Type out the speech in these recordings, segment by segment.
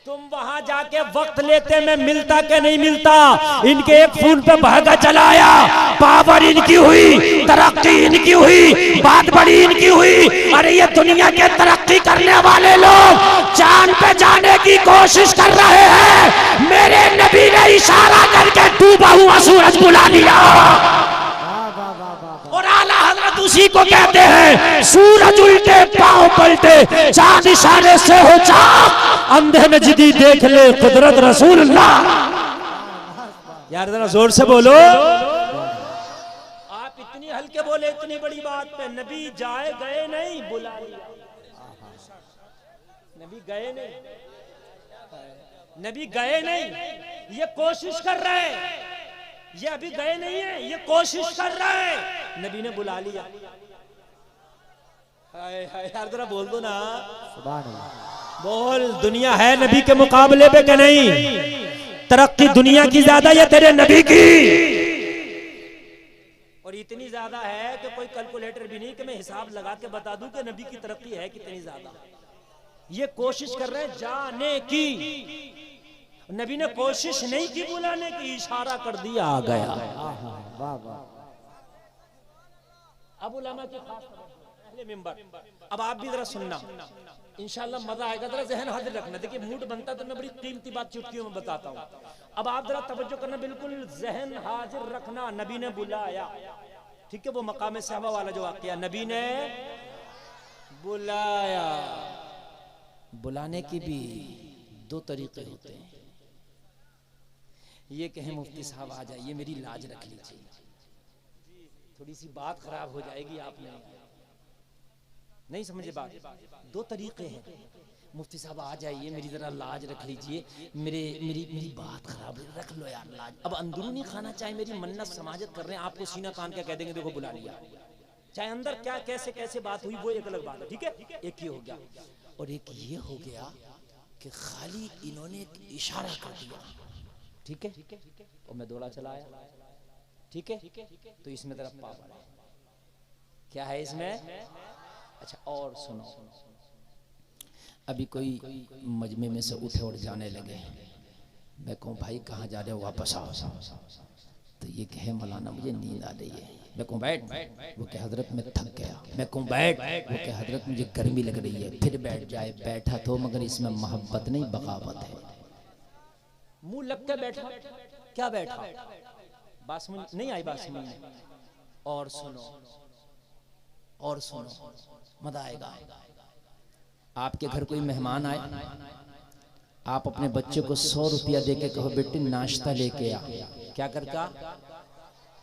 तुम वहां जाके वक्त लेते में मिलता के नहीं मिलता। इनके एक फोन पे भागा चलाया, पावर इनकी हुई, तरक्की इनकी हुई, बात बड़ी इनकी हुई। अरे ये दुनिया के तरक्की करने वाले लोग चांद पे जाने की कोशिश कर रहे हैं, मेरे नबी ने इशारा करके डूबा हुआ सूरज बुला लिया। और आला हजरत उसी को कहते हैं सूरज उल्टे पांव पलटे, चांद इशारे से हो चाक, अंधे में जिदी देख ले कुदरत रसूलुल्लाह। यार जरा जोर से बोलो। आप इतनी हल्के बोले इतनी बड़ी बात पे, नबी जाए गए नहीं, बुला लिया। नबी गए नहीं, नबी गए नहीं, ये कोशिश कर रहे हैं। ये अभी गए नहीं है, ये कोशिश कर रहे हैं, नबी ने बुला लिया। हाय हाय यार जरा बोल दो ना, सुभान अल्लाह। बोल, दुनिया है नबी के मुकाबले पे कि नहीं? तरक्की दुनिया की ज्यादा या तेरे नबी की? और इतनी ज्यादा है कि कोई कैलकुलेटर भी नहीं कि मैं हिसाब लगा के बता दूं कि नबी की तरक्की है कितनी ज्यादा। ये कोशिश कर रहे हैं जाने की, नबी ने कोशिश नहीं की बुलाने की, इशारा कर दिया, आ गया। अब उलमा की खास अहले मिंबर, अब आप भी जरा सुनना, इंशाल्लाह मजा आएगा। जरा जहन हाजिर रखना। देखिए मूड बनता तो मैं बड़ी कीमती बात चुटकियों में बताता हूँ। अब आप जरा तवज्जो करना, बिल्कुल जहन हाजिर रखना। नबी ने बुलाया, ठीक है, वो मकाम सहबा वाला जो वाकया, नबी ने बुलाया। बुलाने की भी दो तरीके होते हैं। ये कहें मुफ्ती साहब आ जाइए, मेरी लाज रख लीजिए, थोड़ी सी बात खराब हो जाएगी, आप नहीं समझे बात। दो तरीके हैं, मुफ्ती साहब आ जाइए, मेरी जरा लाज रख लीजिए, मेरी बात खराब रख लो यार लाज। अब अंदरूनी खाना चाहे मेरी मन्नत समाजत कर रहे हैं, आपको सीना कान क्या कह देंगे, देखो बुला लिया। चाहे अंदर क्या कैसे कैसे बात हुई वो एक अलग बात है, ठीक है। एक ये हो गया, और एक ये हो गया कि खाली इन्होंने इशारा कर दिया, ठीक है, और मैं दौड़ा चला आया, ठीक है। तो इसमें तरफ पावर है, क्या है इसमें? अच्छा और सुनो, अभी कोई मजमे में से उठे और जाने लगे, मैं कहूँ भाई कहाँ जा रहे हो, वापस आओ। तो ये कहे मौलाना मुझे नींद आ रही है। मैं कहूँ बैठ, वो कहे हजरत मैं थक गया। मैं कहूँ बैठ, वो कहे हजरत मुझे गर्मी लग रही है। फिर बैठ जाए, बैठा तो मगर इसमें मोहब्बत नहीं बगावत है। मुंह लग के बैठा, क्या बैठा? बात समझ नहीं आई? बात समझ में? और सुनो, और सुनो, मजा आएगा। आपके घर कोई मेहमान आए, आप अपने बच्चे को 100 रुपया दे के कहो बेटे नाश्ता लेके आ, क्या करता?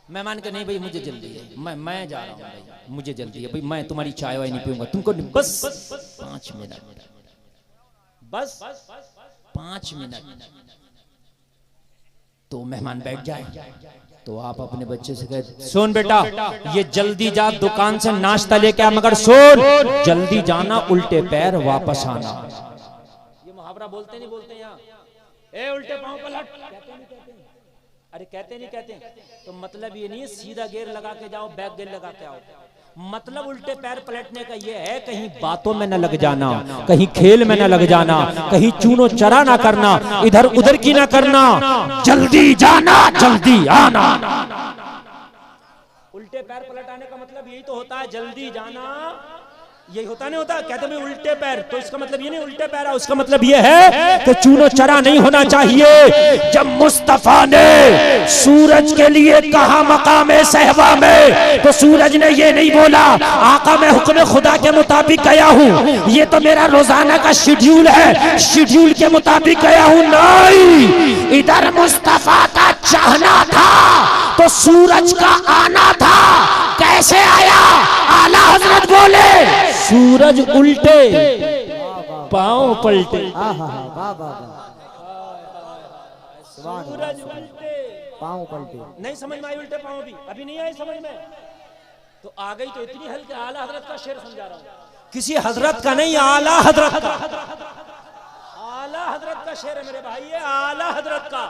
मेहमान का नहीं भाई मुझे जल्दी है, मैं जा रहा हूँ भाई, मुझे जल्दी है भाई, मैं तुम्हारी चाय वाय नहीं पीऊंगा, तुमको बस 5 मिनट, बस 5 मिनट। तो मेहमान बैठ जाए, तो आप अपने बच्चे से कहे सुन बेटा ये जल्दी जा दुकान से नाश्ता लेके आ, मगर सुन जल्दी जाना, उल्टे पैर वापस आना। ये मुहावरा बोलते नहीं बोलते यहाँ? ए उल्टे पांव पलट, कहते नहीं कहते? अरे कहते नहीं कहते? तो मतलब ये नहीं है सीधा गेयर लगा के जाओ, बैक गेयर लगा के आओ। मतलब उल्टे पैर पलटने का ये है कहीं बातों में न लग जाना, कहीं खेल में न लग जाना, कहीं चूनो चरा ना करना, इधर उधर की ना करना, जल्दी जाना जल्दी आना। उल्टे पैर पलटाने का मतलब यही तो होता है, जल्दी जाना, यही होता नहीं होता? कहते हैं उल्टे पैर, तो इसका मतलब ये नहीं उल्टे पैर है, उसका मतलब ये है कि चूनो चरा नहीं होना चाहिए। जब मुस्तफा ने सूरज के लिए कहा मकामे सहबा में, तो सूरज ने ये नहीं बोला आका मैं हुक्म खुदा के मुताबिक गया हूँ, ये तो मेरा रोजाना का शेड्यूल है, शेड्यूल के मुताबिक गया हूँ। नहीं, इधर मुस्तफा का चाहना था तो सूरज का आना था। कैसे आया? आला हजरत बोले सूरज उल्टे पांव पलटे, सूरज उल्टे पांव पलटे। नहीं समझ में आई उल्टे पांव भी? अभी नहीं आई समझ में? तो आ गई तो इतनी हल्के। आला हजरत का शेर समझा रहा हूँ, किसी हजरत का नहीं, आला हजरत का। आला हजरत का शेर है मेरे भाई, ये आला हजरत का।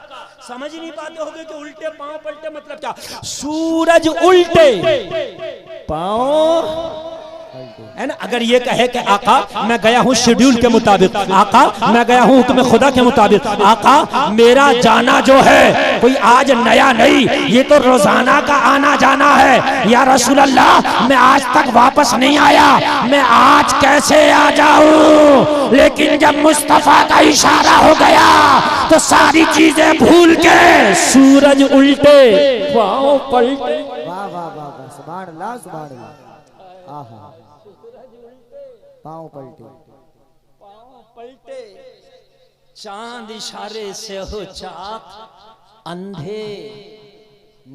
समझ ही नहीं पाते होगे कि उल्टे पांव पलटे मतलब क्या? सूरज उल्टे पांव है ना। अगर ये कहे कि आका मैं गया हूँ शेड्यूल के मुताबिक, आका मैं गया हूँ हुक्म खुदा के मुताबिक, आका मेरा जाना जो है कोई आज नया नहीं, ये तो रोजाना का आना जाना है। या रसूल अल्लाह मैं आज तक वापस नहीं आया, मैं आज कैसे आ जाऊं। लेकिन जब मुस्तफा का इशारा हो गया तो सारी चीजें भूल के सूरज उल्टे पाँव पलटे। वाह वाह वाह वाह, सुभान अल्लाह सुभान अल्लाह। आहा, पाँव पलटे, पाँव पलटे, चांद इशारे से हो चाक, अंधे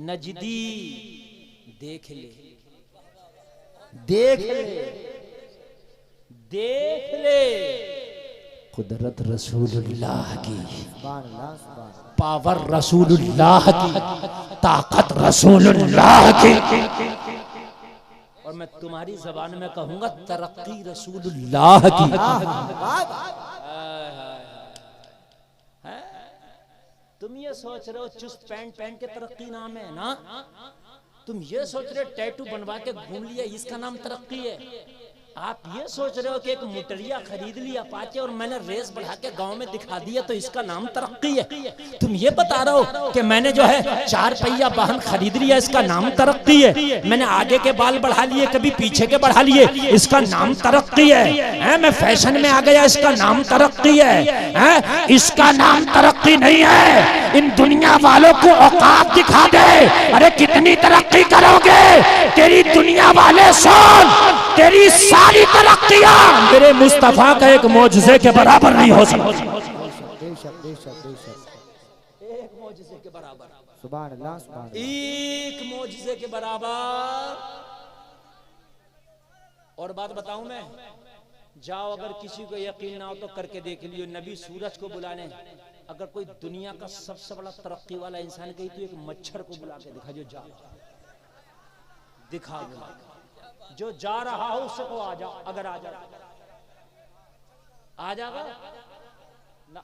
नजदी देख ले, देख ले, देख ले। कुदरत रसूलुल्लाह की, सुभान अल्लाह सुभान अल्लाह। पावर रसूलुल्लाह की, ताकत रसूलुल्लाह की। और मैं तुम्हारी जबान में कहूंगा तरक्की रसूलुल्लाह की। तुम ये सोच रहे हो चुस्त पैंट पहन के तरक्की नाम है ना, तुम ये सोच रहे हो टैटू बनवा के घूम लिया इसका नाम तरक्की है। आप ये सोच रहे हो कि एक मोटरिया खरीद लिया पाचे और मैंने रेस बढ़ा के गांव में दिखा दिया तो इसका नाम तरक्की है। तुम ये बता रहे हो कि मैंने जो है 4 पहिया वाहन खरीद लिया इसका नाम तरक्की है। मैंने आगे के बाल बढ़ा लिए कभी पीछे के बढ़ा लिए इसका नाम तरक्की है। मैं फैशन में आ गया इसका नाम तरक्की है। इसका नाम तरक्की नहीं है। इन दुनिया वालों को औकात दिखा दे। अरे कितनी तरक्की करोगे, तेरी दुनिया वाले सुन, तेरी सारी तरक्कियां मेरे मुस्तफा का एक मौजज़े के बराबर नहीं हो सकती। एक मौजज़े के बराबर, सुभान अल्लाह सुभान अल्लाह। एक मौजज़े के बराबर। और बात बताऊं मैं, जाओ अगर किसी को यकीन ना हो तो करके देख लियो, नबी सूरज को बुलाने अगर कोई दुनिया का सबसे बड़ा तरक्की वाला इंसान कही तो एक मच्छर को बुला के दिखा, जो जा दिखा, जो जा रहा हो उससे को आ जाओ, अगर आ जाओ आ जाएगा ना।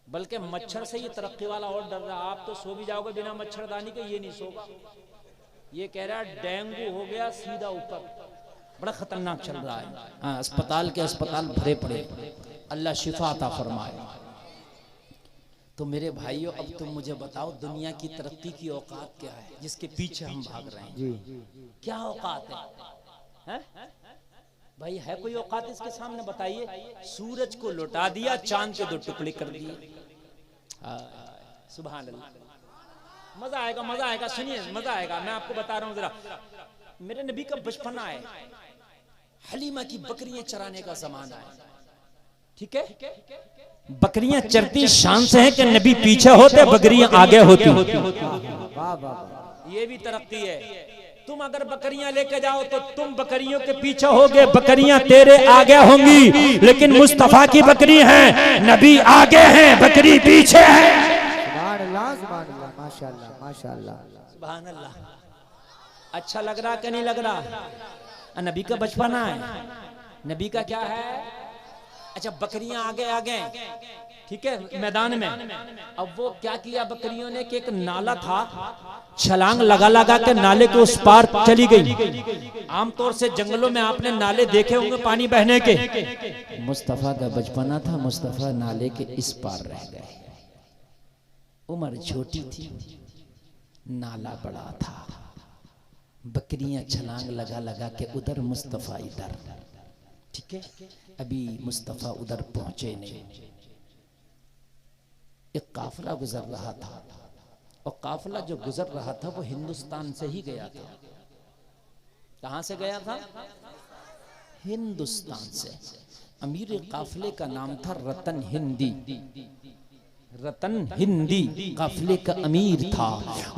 बल्कि मच्छर से ये तरक्की वाला और डर रहा। आप तो सो भी जाओगे बिना मच्छरदानी के, ये नहीं सोगा। ये कह रहा है डेंगू हो गया सीधा ऊपर, बड़ा खतरनाक चल रहा है। हाँ, अस्पताल के अस्पताल भरे पड़े, अल्लाह शिफा अता फरमाए। तो मेरे भाइयों अब तुम मुझे बताओ दुनिया की तरक्की की औकात क्या है जिसके पीछे हम भाग रहे हैं जी। क्या औकात है? भाई है कोई औकात इसके सामने बताइए। सूरज को लौटा दिया, चांद के 2 टुकड़े कर दिए। सुभान अल्लाह। मजा आएगा, मजा आएगा, सुनिए मजा आएगा। मैं आपको बता रहा हूँ जरा, मेरे नबी का बचपना है, हलीमा की बकरियां चराने का जमाना है, ठीक है। बकरियां चरती शान से है कि नबी पीछे होते बकरियां आगे होती। ये भी तरक्की है। तुम अगर बकरियां लेके जाओ तो तुम बकरियों के पीछे होगे, बकरियां तेरे आगे होंगी। लेकिन मुस्तफा की बकरी है, नबी आगे हैं, बकरी पीछे है। सुभान अल्लाह सुभान अल्लाह, माशाअल्लाह माशाअल्लाह, सुभान अल्लाह। अच्छा लग रहा कि नहीं लग रहा? नबी का बचपना है, नबी का क्या है। अच्छा बकरियां आगे आगे, ठीक है, मैदान में। अब वो क्या किया बकरियों ने कि एक नाला था, छलांग लगा लगा के नाले के उस पार चली गई। आमतौर से जंगलों में आपने नाले देखे होंगे पानी बहने के। मुस्तफा का बचपना था, मुस्तफा नाले के इस पार रह गए। उम्र छोटी थी, नाला बड़ा था, बकरियां छलांग लगा लगा के उधर, मुस्तफा इधर, ठीक है। अभी मुस्तफा उधर पहुंचे नहीं। एक काफिला गुजर रहा था, और काफिला जो गुजर रहा था वो हिंदुस्तान से ही गया था। कहां से गया था? हिंदुस्तान से। अमीर काफिले का नाम था रतन हिंदी। रतन हिंदी काफिले का अमीर था।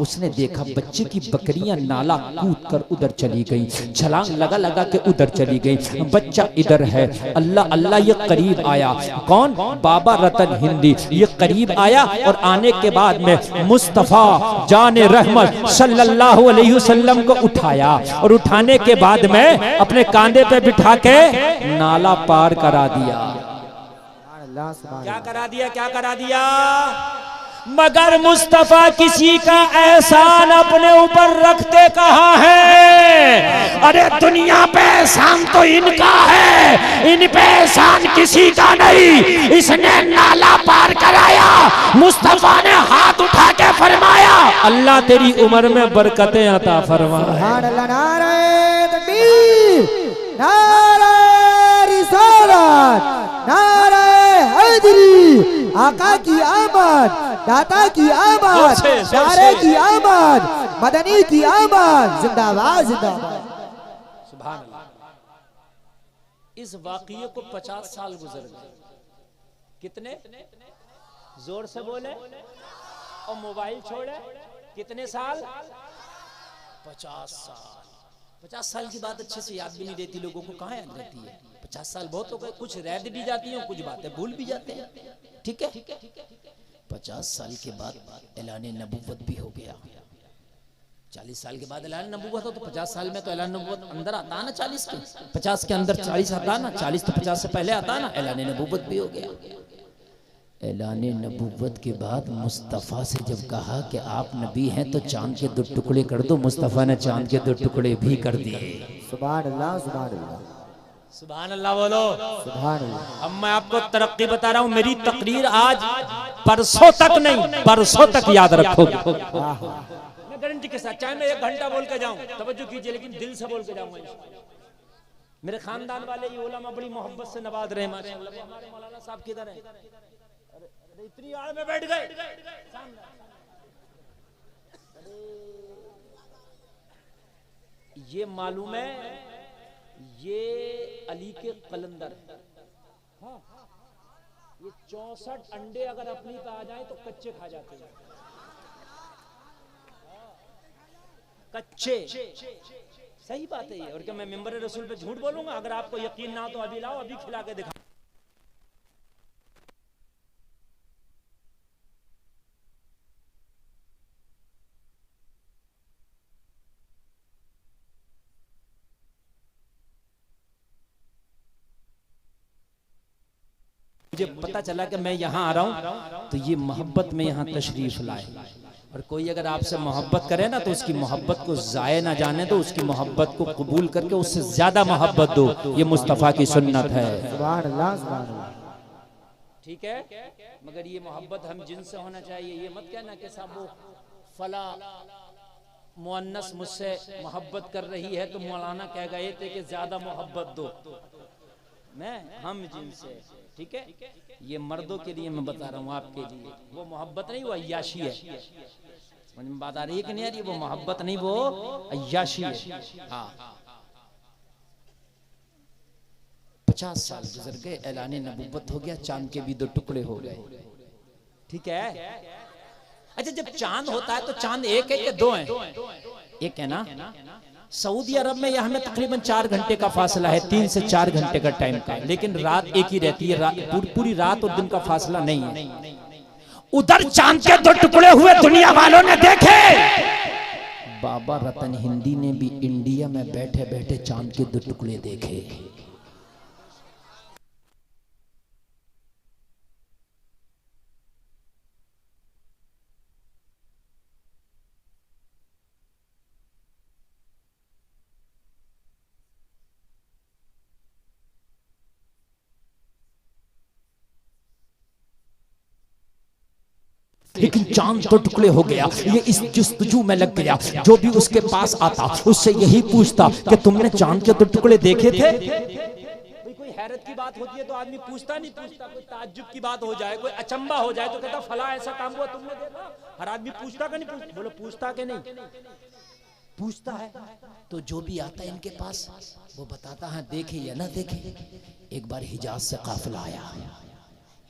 उसने देखा बच्चे की बकरियां नाला कूद कर उधर चली गई, छलांग लगा लगा के उधर चली गई। बच्चा इधर है, अल्लाह अल्लाह, ये करीब आया। कौन? बाबा रतन हिंदी। ये करीब आया और आने के बाद में मुस्तफा जाने रहमत सल्लल्लाहु अलैहि वसल्लम को उठाया, और उठाने के बाद में अपने कांधे पे बिठा के नाला पार करा दिया। क्या करा दिया? क्या करा दिया? मगर मुस्तफा किसी का एहसान अपने ऊपर रखते कहाँ है? अरे दुनिया पे एहसान तो इनका है, इन पे एहसान किसी का नहीं। इसने नाला पार कराया, मुस्तफा ने हाथ उठा के फरमाया अल्लाह तेरी उम्र में बरकतें अता फरमा। सुभान अल्लाह, नारे तकबीर, नारे रिसालत, नारे हैदरी, आका की आमद, दाता की आमद, नारे की आमद, मदनी की आमद, जिंदाबाद जिंदाबाद। सुभान अल्लाह। इस वाक़ये को 50 साल गुजर गए। कितने? जोर से बोले और मोबाइल छोड़े। कितने साल? 50 साल। 50 साल की बात अच्छे से याद भी नहीं रहती लोगों को, कहाँ याद रहती है? 50 साल बहुत हो गए, कुछ रह भी जाती हैं, कुछ बातें भूल भी जाते हैं। ठीक है, 50 साल के बाद ऐलान नबूवत भी हो गया। 40 साल के बाद ऐलान नबूवत हो तो 50 साल में तो ऐलान नबूवत अंदर आता ना 40 के, 50 के अंदर 40 आता ना, 40 तो 50 से पहले आता ना। ऐलान नबूवत भी हो गया। ऐलान नबूवत के बाद मुस्तफ़ा से जब कहा कि आप नबी हैं तो चांद के 2 टुकड़े कर दो, मुस्तफ़ा ने चांद के 2 टुकड़े भी कर दिए। सुभान अल्लाह, सुभान अल्लाह, सुभान अल्लाह बोलो। सुभान अल्लाह। अब मैं आपको तरक्की बता रहा हूँ, मेरी तकरीर आज परसों तक नहीं, परसों तक याद रखोगे। मैं गारंटी के साथ, चाहे मैं 1 घंटा बोल के जाऊं, तवज्जो कीजिए, लेकिन दिल से बोल के जाऊंगा। मेरे खानदान वाले ये उलमा बड़ी मोहब्बत से नवाज रहे माशाअल्लाह। हमारे मौलाना साहब किधर हैं? अरे इतनी आड़ में बैठ गए। ये मालूम है, ये अली के कलंदर। हाँ, ये 64 अंडे अगर अपनी पे आ जाए तो कच्चे खा जाते हैं। कच्चे, सही बात है ये। और क्या मैं मिंबर रसूल पे झूठ बोलूंगा? अगर आपको यकीन ना हो तो अभी लाओ, अभी खिला के दिखा। मुझे पता चला कि मैं यहाँ आ रहा हूँ तो ये मोहब्बत में यहाँ तशरीफ लाए। और कोई अगर आपसे मोहब्बत करे ना तो उसकी मोहब्बत को जाये ना जाने दो, उसकी मोहब्बत को कबूल करके उससे ज्यादा मोहब्बत दो। ये मुस्तफ़ा की सुन्नत है। सुभान अल्लाह, सुभान अल्लाह। ठीक है, मगर ये मोहब्बत हम जिनसे होना चाहिए। ये मत कहना कि साहब वो फला मुअन्नस मुझसे मोहब्बत कर रही है तो मौलाना कह गए थे कि ज्यादा मोहब्बत दो। मैं हम जिनसे, ठीक है, ये मर्दों के लिए मैं बता रहा हूँ, आपके लिए वो मोहब्बत नहीं, वो अय्याशी है। समझ में बात आ रही है कि नहीं यार? ये वो मोहब्बत नहीं, वो अय्याशी है। हाँ, 50 साल गुजर गए, ऐलान नबूवत हो गया, चांद के भी 2 टुकड़े हो गए। ठीक है। अच्छा, जब चांद होता है तो चांद एक है या 2 है? एक है ना। सऊदी अरब में यहाँ में तकरीबन 4 घंटे का फासला है, 3 से 4 घंटे का टाइम का, लेकिन रात एक ही रहती है। पूरी रात और दिन का फासला नहीं है। उधर चांद के 2 टुकड़े हुए दुनिया वालों ने देखे। बाबा रतन हिंदी ने भी इंडिया में बैठे बैठे चांद के 2 टुकड़े देखे। लेकिन चांद 2 टुकड़े हो गया। ये इस जस्तजू में लग गया। जो भी उसके पास आता उससे यही पूछता कि तुमने चांद के 2 टुकड़े देखे थे? कोई हैरत की बात होती है तो आदमी पूछता नहीं पूछता, कोई ताज्जुब की बात हो जाए, कोई अचंबा हो जाए तो कहता फला ऐसा काम हुआ तुमने देखा? हर आदमी पूछता कि नहीं पूछता? बोलो पूछता कि नहीं? पूछता है। तो जो भी आता है इनके पास वो बताता है, देखे या ना देखे। एक बार हिजाज से काफिला आया।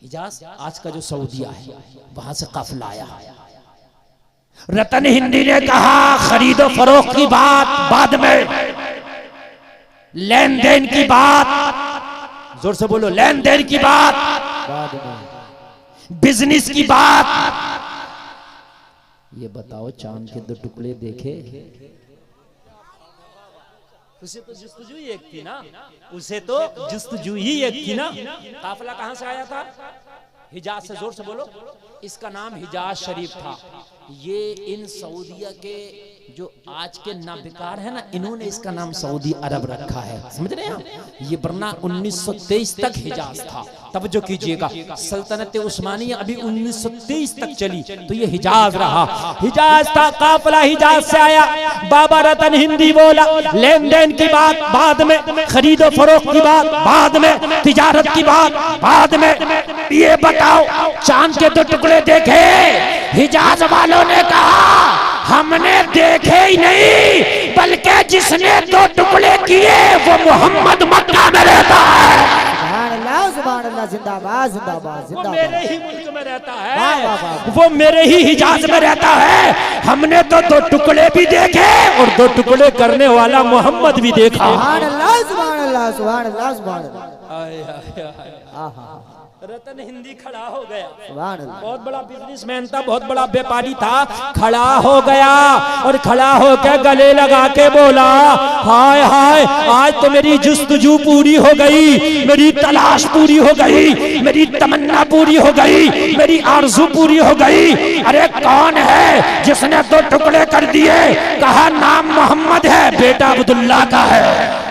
हिजाज आज का जो सऊदिया है, वहां से काफिला आया। रतन हिंदी ने कहा खरीदो फरोख्त की बात बाद में, लेन देन की बात, जोर से बोलो, लेन देन की बात बाद में, बिजनेस की बात। ये बताओ चांद के 2 टुकड़े देखे? उसे तो जुस्तजू ही एक थी ना, उसे तो जुस्तजू ही एक थी ना। काफिला कहां से आया था? हिजाज से जोर से बोलो। इसका नाम हिजाज शरीफ था। ये इन सऊदिया के जो आज के नाबिकार है ना, इन्होंने इसका नाम सऊदी अरब रखा है, समझ रहे हैं आप। ये वरना 1923 तक हिजाज था। तब जो कीजिएगा, सल्तनत उस्मानिया अभी 1923 तक चली, तो ये हिजाज रहा। हिजाज था, काफिला हिजाज से आया। बाबा रतन हिंदी बोला, लेन देन की बात बाद में, खरीदो फरोख्त की बात बाद में, तिजारत की बात बाद में। ये बताओ, चांद के 2 टुकड़े देखे? हिजाज वालों ने कहा हमने देखे ही नहीं, बल्कि जिसने 2 टुकड़े किए वो मोहम्मद मक्का में रहता है। सुभान अल्लाह, जिंदाबाद जिंदाबाद वो जिंदाबाद। मेरे ही मुल्क में रहता वाह, वाह, है, वाह। वो मेरे ही हिजाज में रहता है। हमने तो 2 टुकड़े भी देखे और 2 टुकड़े करने वाला मोहम्मद भी देखा। सुभान अल्लाह सुभान अल्लाह सुभान अल्लाह सुभान अल्लाह। आय, आय, आय। आहा, रतन हिंदी खड़ा हो गया। सुभान अल्लाह। बहुत बड़ा बिजनेसमैन था, बहुत बड़ा व्यापारी था, खड़ा हो गया और खड़ा होकर गले लगा के बोला, हाय हाय, आज तो मेरी जुस्तजू पूरी हो गई, मेरी तलाश पूरी हो गई, मेरी तमन्ना पूरी हो गई, मेरी आरज़ू पूरी हो गई। अरे कौन है जिसने 2 टुकड़े कर दिए? कहा नाम मोहम्मद है, बेटा अब्दुल्ला का है।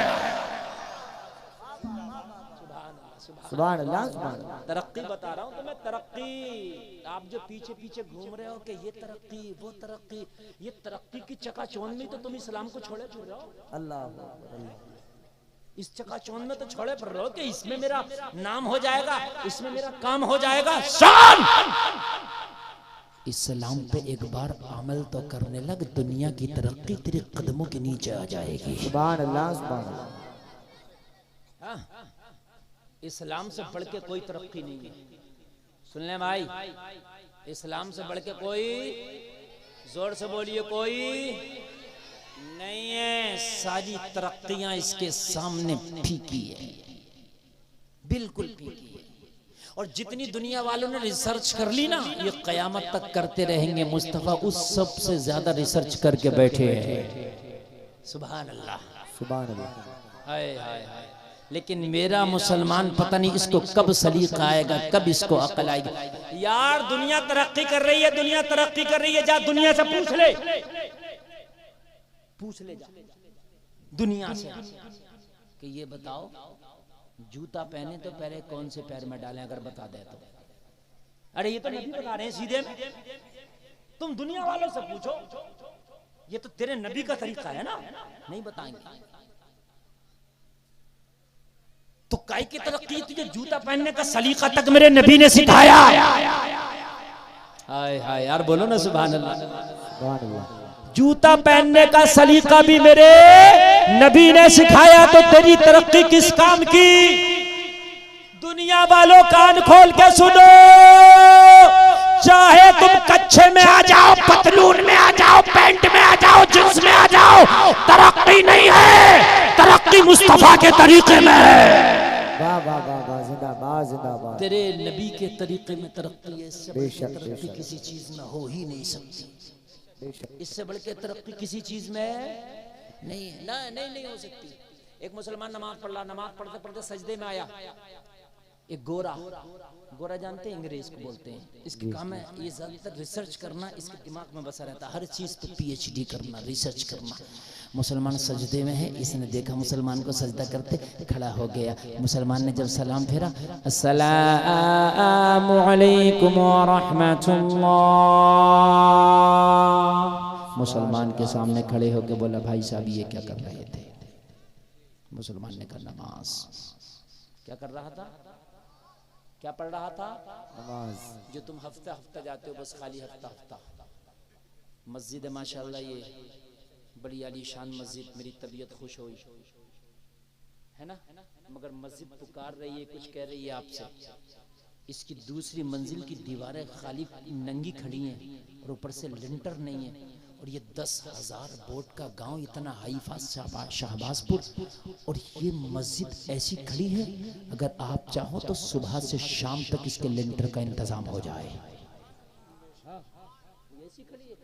सुभान अल्लाह सुभान अल्लाह। तरक्की बता रहा हूँ तो मैं, तरक्की। आप जो पीछे पीछे घूम रहे हो कि ये तरक्की वो तरक्की, ये तरक्की की चकाचौंध में तो तुम इस्लाम को छोड़ रहे हो। अल्लाह, इस चकाचौंध में तो छोड़े पड़ रहे हो कि इसमें मेरा नाम हो जाएगा, इसमें मेरा काम हो जाएगा। शान! इस्लाम पे एक बार अमल तो करने लग, दुनिया की तरक्की तेरे कदमों के नीचे आ जाएगी। सुभान अल्लाह सुभान अल्लाह। इस्लाम से बढ़ के कोई तरक्की नहीं है। सुन ले भाई, इस्लाम से बढ़ के कोई, जोर से बोलिए, कोई नहीं है। सारी तरक्कियां इसके सामने फीकी है, बिल्कुल फीकी है। और जितनी दुनिया वालों ने रिसर्च कर ली ना, ये कयामत तक करते रहेंगे। मुस्तफा उस सबसे ज्यादा रिसर्च करके बैठे हैं। सुभान अल्लाह सुभान अल्लाह। हाय हाय हाय। लेकिन मेरा मुसलमान पता नहीं इसको कब सलीका आएगा, कब इसको अकल आएगी। यार दुनिया तरक्की कर रही है, दुनिया तरक्की कर रही है, जा दुनिया से पूछ ले, पूछ ले जा दुनिया से कि ये बताओ, जूता पहने तो पहले कौन से पैर में डालें, अगर बता दे तो। अरे ये तो नबी बता रहे हैं सीधे में, तुम दुनिया वालों से पूछो, ये तो तेरे नबी का तरीका है ना, नहीं बताएंगे। तो काय की तरक्की, तुझे जूता पहनने का सलीका तक मेरे नबी ने सिखाया। हाय हाय यार, बोलो ना सुभान अल्लाह। सुभान अल्लाह। जूता पहनने का सलीका भी मेरे नबी ने सिखाया, तो तेरी तरक्की किस काम की? दुनिया वालों कान खोल के सुनो, चाहे तुम कच्छे में आ जाओ, पतलून में आ जाओ, पैंट में आ जाओ, जींस में आ जाओ, तरक्की नहीं है, तरक्की मुस्तफा के तरीके में है। वाह वाह वाह वाह, जिंदाबाद जिंदाबाद। तेरे नबी के तरीके में तरक्की है, इससे बढ़ के बेशक, तरक्की बेशक। किसी चीज में हो ही नहीं सकती। बेशक। इससे बढ़ के तरक्की किसी चीज में नहीं है, ना नहीं हो सकती। एक मुसलमान नमाज पढ़ रहा, नमाज पढ़ते पढ़ते सजदे में आया, एक गोरा जानते हैं, अंग्रेज को बोलते हैं। इसके काम है ये ज्यादातर रिसर्च करना, इसके दिमाग में बसा रहता, हर चीज पे PhD करना, रिसर्च करना। मुसलमान सजदे में है, इसने देखा मुसलमान को सजदा करते, खड़ा हो गया। मुसलमान ने जब सलाम फेरा, अस्सलामु अलैकुम व रहमतुल्लाह, मुसलमान के सामने खड़े होकर बोला, भाई साहब ये क्या कर रहे थे? मुसलमान ने कहा नमाज। क्या कर रहा था? क्या पढ़ रहा था? नमाज। जो तुम हफ्ता हफ्ता जाते हो, बस खाली हफ्ता हफ्ता। मस्जिद है माशाल्लाह, ये बड़ी आलीशान मस्जिद, मेरी तबीयत खुश हुई है ना, मगर मस्जिद पुकार रही है, कुछ कह रही है आपसे। इसकी दूसरी मंजिल की दीवारें खाली नंगी खड़ी हैं और ऊपर से लिंटर नहीं है, और ये 10,000 बोट का गांव, इतना हाईफा शाहबाजपुर, और ये मस्जिद ऐसी खड़ी है, अगर आप चाहो तो सुबह से शाम तक इसके लिंटर का इंतजाम हो जाए। ऐसी खड़ी है,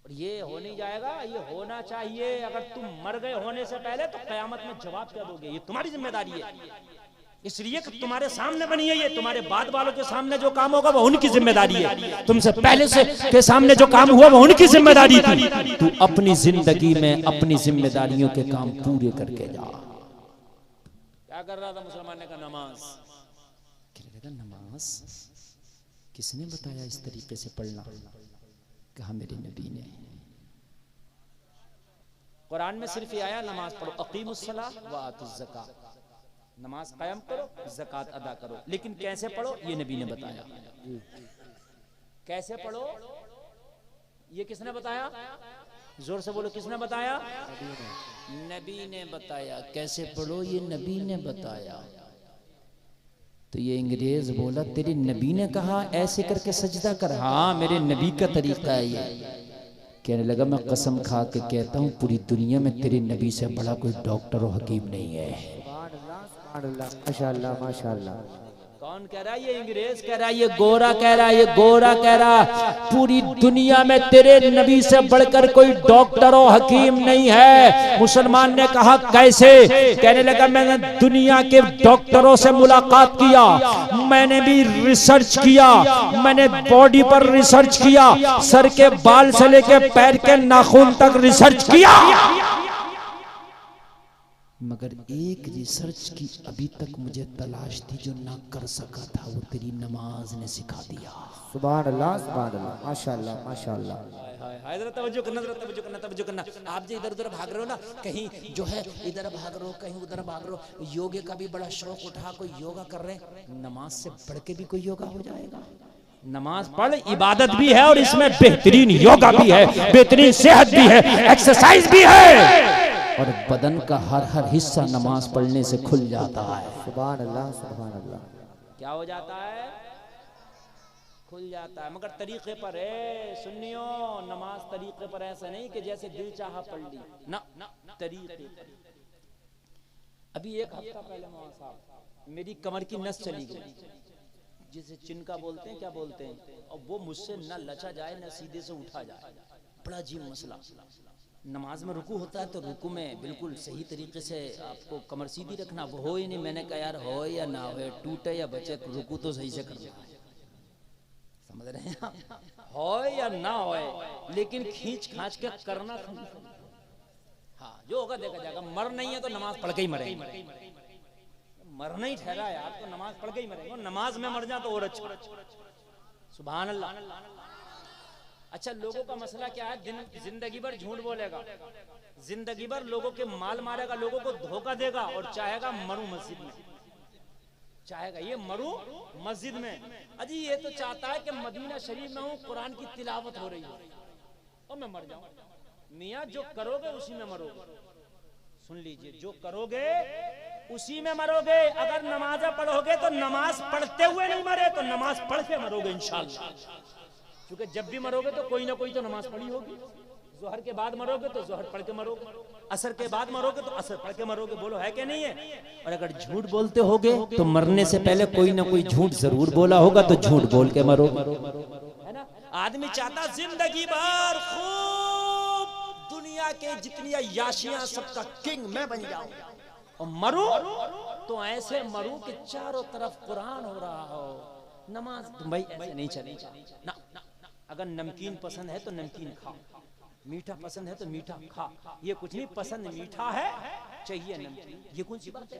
और ये हो नहीं जाएगा, ये होना चाहिए। अगर तुम मर गए होने से पहले तो कयामत में जवाब क्या दोगे? ये तुम्हारी जिम्मेदारी है। इसलिए कि तुम्हारे सामने बनी है, ये तुम्हारे बाद वालों के सामने जो काम होगा वो उनकी जिम्मेदारी है। तुमसे पहले से के सामने जो काम हुआ वो उनकी जिम्मेदारी थी। तू अपनी जिंदगी में अपनी जिम्मेदारियों के काम पूरे करके जा। क्या कर रहा था मुसलमान ने कहा नमाज। नमाज किसने बताया इस तरीके से पढ़ना? कहा मेरे नबी ने। कुरान में सिर्फ ये आया नमाज पढ़ो, अकीमुस्सलाह व आतुज़ ज़का, नमाज कायम करो, ज़कात अदा करो। लेकिन कैसे पढ़ो ये नबी ने बताया। कैसे पढ़ो ये किसने बताया? जोर से बोलो, किसने बताया? नबी ने बताया। कैसे पढ़ो ये नबी ने बताया। तो ये अंग्रेज बोला तेरे नबी ने कहा ऐसे करके सजदा कर। हाँ मेरे नबी का तरीका है ये। कहने लगा मैं कसम खा के कहता हूँ पूरी दुनिया में तेरे नबी से बड़ा कोई डॉक्टर और हकीम नहीं है। माशाअल्लाह माशाअल्लाह। कौन कह रहा है? ये अंग्रेज कह रहा है, ये गोरा कह रहा है, ये गोरा कह रहा है पूरी दुनिया में तेरे नबी से बढ़कर कोई डॉक्टर और हकीम नहीं है। मुसलमान ने कहा कैसे? कहने लगा मैंने दुनिया के डॉक्टरों से मुलाकात किया, मैंने भी रिसर्च किया, मैंने बॉडी पर रिसर्च किया, सर के बाल से लेके पैर के नाखून तक रिसर्च किया, मगर एक रिसर्च की अभी तक मुझे तलाश थी जो ना कर सका था, वो तेरी नमाज ने सिखा दिया। सुभान अल्लाह माशाअल्लाह माशाअल्लाह। जरा तवज्जो करना, जरा तवज्जो करना, तवज्जो करना। आप जो इधर उधर भाग रहे हो ना, कहीं जो है इधर भाग रहे हो, कहीं उधर भाग रहे हो, योगे का भी बड़ा शौक उठा, कोई योगा कर रहे हैं, नमाज से बढ़ के भी कोई योगा हो जाएगा। नमाज पढ़, इबादत भी है और इसमें बेहतरीन योगा भी है, बेहतरीन सेहत भी है, एक्सरसाइज भी है, और बदन का हर हर हिस्सा नमाज पढ़ने से खुल जाता है। सुभान अल्लाह सुभान अल्लाह। क्या हो जाता है? खुल जाता है, मगर तरीके पर है। सुन्नियो नमाज तरीके पर ऐसा नहीं कि जैसे दिल चाहा पढ़ ली ना, तरीके पर। अभी एक हफ्ता पहले मौलाना साहब मेरी कमर की नस चली गई, जिसे चिनका बोलते हैं, क्या बोलते हैं, और वो मुझसे न लचा जाए न सीधे से उठा जाए। बड़ा अजीब मसला। नमाज में रुकू होता है तो रुकू में बिल्कुल सही तरीके से आपको कमर सीधी रखना, वो हो ही नहीं। मैंने कहा यार हो या ना हो, टूटे या बचे, रुकू तो सही से करना है। समझ रहे हैं? हो या ना हो, लेकिन खींच खांच के करना। हाँ जो होगा देखा जाएगा। मर नहीं है तो नमाज पढ़ के ही मरेंगे। मरना ही ठहरा यार तो नमाज पढ़ के ही मरेंगे। नमाज में मर जा तो और अच्छा। सुभान अल्लाह। अच्छा लोगों का मसला क्या है? जिंदगी भर झूठ बोलेगा, जिंदगी भर लोगों के माल मारेगा, लोगों को धोखा देगा, और चाहेगा मरू मस्जिद में, चाहेगा ये मरू मस्जिद में। अजी ये तो चाहता है कि मदीना शरीफ में हूँ, कुरान की तिलावत हो रही है और मैं मर जाऊं। मियाँ जो करोगे उसी में मरोगे। सुन लीजिए, जो करोगे उसी में मरोगे। अगर नमाज़ पढ़ोगे तो नमाज पढ़ते हुए नहीं मरे तो नमाज पढ़ के मरोगे इंशाअल्लाह। क्योंकि जब भी मरोगे तो कोई ना कोई तो नमाज पढ़ी होगी। जोहर के बाद मरोगे तो जोहर पढ़ के मरोगे, असर के बाद मरोगे तो असर पढ़ के मरोगे। बोलो है कि नहीं है? और अगर झूठ बोलते होगे तो मरने से पहले कोई ना कोई झूठ जरूर बोला होगा, तो झूठ बोल के मरोगे, है ना? आदमी चाहता जिंदगी भर खूब दुनिया के जितनी याशियां सबका किंग मैं बन जाऊं, और मरूं तो ऐसे मरूं कि चारों तरफ कुरान हो रहा हो। नमाज भाई ऐसे नहीं चलेगा ना। अगर नमकीन पसंद है तो नमकीन खा, मीठा पसंद है तो मीठा खा। ये कुछ नहीं पसंद, मीठा है चाहिए नमकीन, ये कौन सी बात है?